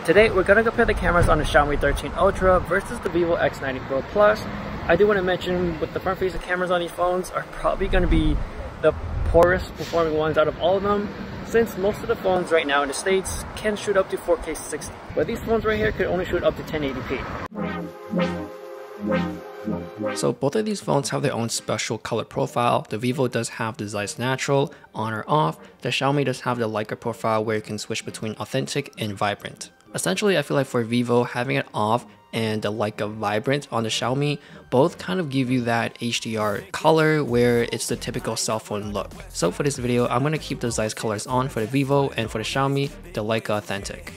Today we're going to compare the cameras on the Xiaomi 13 Ultra versus the Vivo X90 Pro Plus. I do want to mention with the front facing cameras on these phones are probably going to be the poorest performing ones out of all of them, since most of the phones right now in the States can shoot up to 4K 60. But these phones right here could only shoot up to 1080p. So both of these phones have their own special color profile. The Vivo does have the Zeiss Natural, on or off. The Xiaomi does have the Leica profile where you can switch between authentic and vibrant. Essentially, I feel like for Vivo, having it off and the Leica Vibrant on the Xiaomi both kind of give you that HDR color where it's the typical cell phone look. So for this video, I'm going to keep the Zeiss colors on for the Vivo, and for the Xiaomi, the Leica Authentic.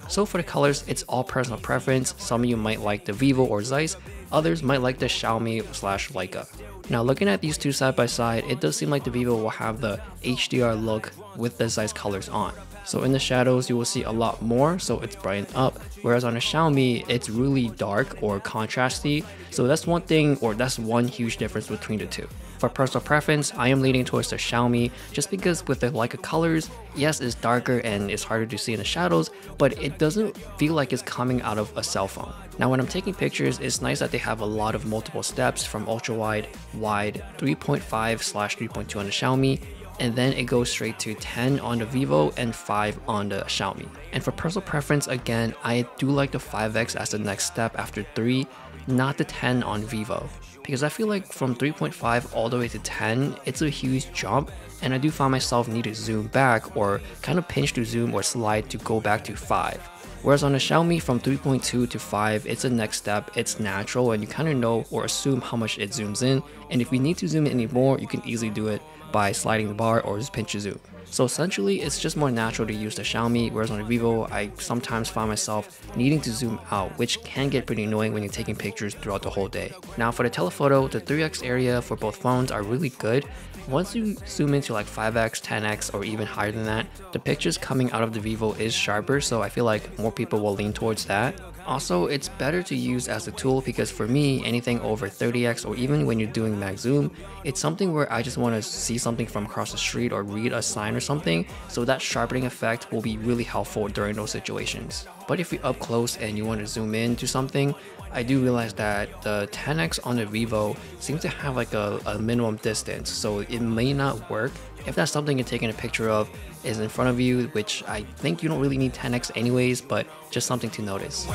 So for the colors, it's all personal preference. Some of you might like the Vivo or Zeiss, others might like the Xiaomi/Leica. Now looking at these two side by side, it does seem like the Vivo will have the HDR look with the Zeiss colors on. So in the shadows, you will see a lot more, so it's brightened up, whereas on the Xiaomi, it's really dark or contrasty. So that's one thing, or that's one huge difference between the two. For personal preference, I am leaning towards the Xiaomi just because with the Leica colors, yes, it's darker and it's harder to see in the shadows, but it doesn't feel like it's coming out of a cell phone. Now when I'm taking pictures, it's nice that they have a lot of multiple steps from ultra-wide, wide, 3.5/3.2 on the Xiaomi, and then it goes straight to 10 on the Vivo and 5 on the Xiaomi. And for personal preference, again, I do like the 5x as the next step after 3, not the 10 on Vivo. Because I feel like from 3.5 all the way to 10, it's a huge jump, and I do find myself need to zoom back or kind of pinch to zoom or slide to go back to 5. Whereas on the Xiaomi from 3.2 to 5, it's a next step, it's natural, and you kind of know or assume how much it zooms in, and if you need to zoom in anymore, you can easily do it by sliding the bar or just pinch to zoom. So essentially, it's just more natural to use the Xiaomi, whereas on the Vivo, I sometimes find myself needing to zoom out, which can get pretty annoying when you're taking pictures throughout the whole day. Now for the telephoto, the 3x area for both phones are really good. Once you zoom into like 5x, 10x, or even higher than that, the pictures coming out of the Vivo is sharper, so I feel like more people will lean towards that. Also, it's better to use as a tool because for me, anything over 30x or even when you're doing max zoom, it's something where I just want to see something from across the street or read a sign or something, so that sharpening effect will be really helpful during those situations. But if you're up close and you want to zoom in to something, I do realize that the 10x on the Vivo seems to have like a minimum distance, so it may not work. If that's something you're taking a picture of is in front of you, which I think you don't really need 10x anyways, but just something to notice.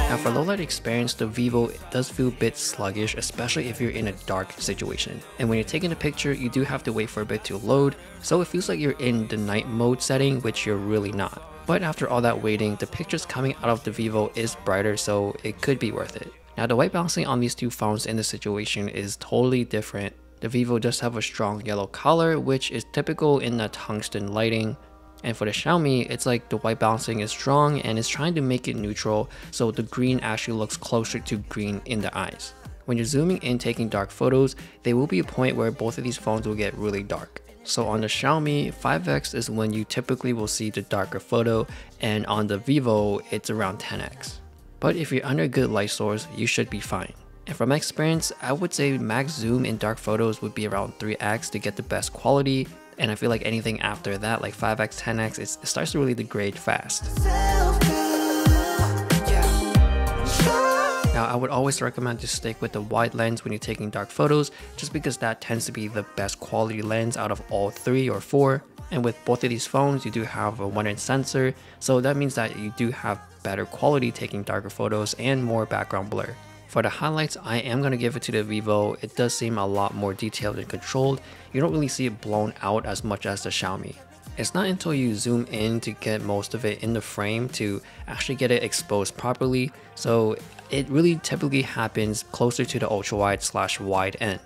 Now for low light experience, the Vivo does feel a bit sluggish, especially if you're in a dark situation. And when you're taking a picture, you do have to wait for a bit to load, so it feels like you're in the night mode setting, which you're really not. But after all that waiting, the pictures coming out of the Vivo is brighter, so it could be worth it. Now the white balancing on these two phones in this situation is totally different. The Vivo does have a strong yellow color, which is typical in the tungsten lighting. And for the Xiaomi, it's like the white balancing is strong and it's trying to make it neutral, so the green actually looks closer to green in the eyes. When you're zooming in taking dark photos, there will be a point where both of these phones will get really dark. So on the Xiaomi, 5x is when you typically will see the darker photo, and on the Vivo, it's around 10x. But if you're under a good light source, you should be fine. And from my experience, I would say max zoom in dark photos would be around 3x to get the best quality, and I feel like anything after that, like 5x, 10x, it starts to really degrade fast. Now, I would always recommend to stick with the wide lens when you're taking dark photos, just because that tends to be the best quality lens out of all 3 or 4. And with both of these phones, you do have a 1-inch sensor, so that means that you do have better quality taking darker photos and more background blur. For the highlights, I am going to give it to the Vivo. It does seem a lot more detailed and controlled. You don't really see it blown out as much as the Xiaomi. It's not until you zoom in to get most of it in the frame to actually get it exposed properly, so it really typically happens closer to the ultra-wide/wide end.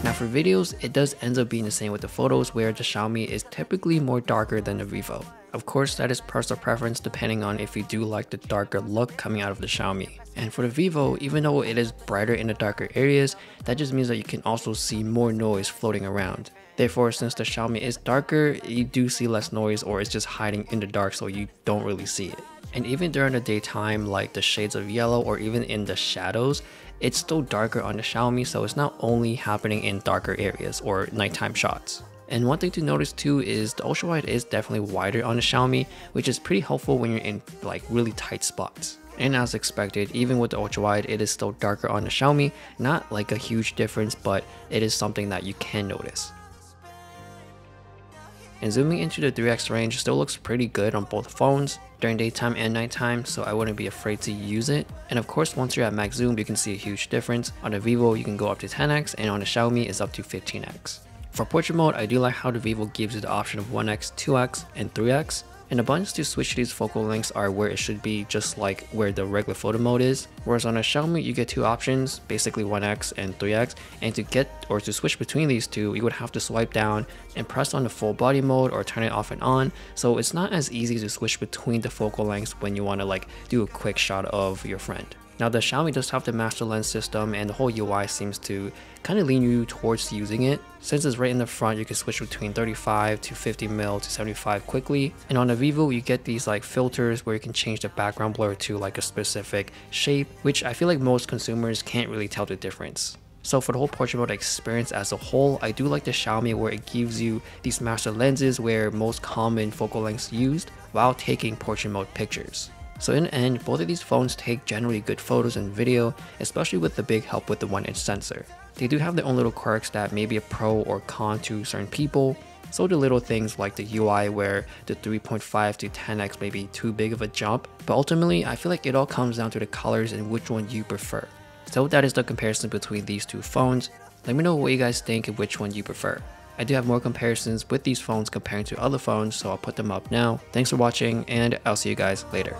Now for videos, it does end up being the same with the photos, where the Xiaomi is typically more darker than the Vivo. Of course, that is personal preference depending on if you do like the darker look coming out of the Xiaomi. And for the Vivo, even though it is brighter in the darker areas, that just means that you can also see more noise floating around. Therefore, since the Xiaomi is darker, you do see less noise, or it's just hiding in the dark so you don't really see it. And even during the daytime, like the shades of yellow or even in the shadows, it's still darker on the Xiaomi, so it's not only happening in darker areas or nighttime shots. And one thing to notice too is the ultrawide is definitely wider on the Xiaomi, which is pretty helpful when you're in like really tight spots. And as expected, even with the ultrawide, it is still darker on the Xiaomi, not like a huge difference, but it is something that you can notice. And zooming into the 3x range still looks pretty good on both phones during daytime and nighttime, so I wouldn't be afraid to use it. And of course, once you're at max zoom, you can see a huge difference. On the Vivo, you can go up to 10x, and on the Xiaomi, it's up to 15x. For portrait mode, I do like how the Vivo gives you the option of 1x, 2x, and 3x. And the buttons to switch these focal lengths are where it should be, just like where the regular photo mode is. Whereas on a Xiaomi, you get two options, basically 1x and 3x. And to switch between these two, you would have to swipe down and press on the full body mode or turn it off and on. So it's not as easy to switch between the focal lengths when you want to like do a quick shot of your friend. Now the Xiaomi does have the master lens system, and the whole UI seems to kind of lean you towards using it. Since it's right in the front, you can switch between 35 to 50mm to 75 quickly. And on the Vivo, you get these like filters where you can change the background blur to like a specific shape, which I feel like most consumers can't really tell the difference. So for the whole portrait mode experience as a whole, I do like the Xiaomi where it gives you these master lenses where most common focal lengths used while taking portrait mode pictures. So in the end, both of these phones take generally good photos and video, especially with the big help with the 1-inch sensor. They do have their own little quirks that may be a pro or con to certain people. So the little things like the UI where the 3.5 to 10x may be too big of a jump, but ultimately I feel like it all comes down to the colors and which one you prefer. So that is the comparison between these two phones. Let me know what you guys think and which one you prefer. I do have more comparisons with these phones comparing to other phones, so I'll put them up now. Thanks for watching, and I'll see you guys later.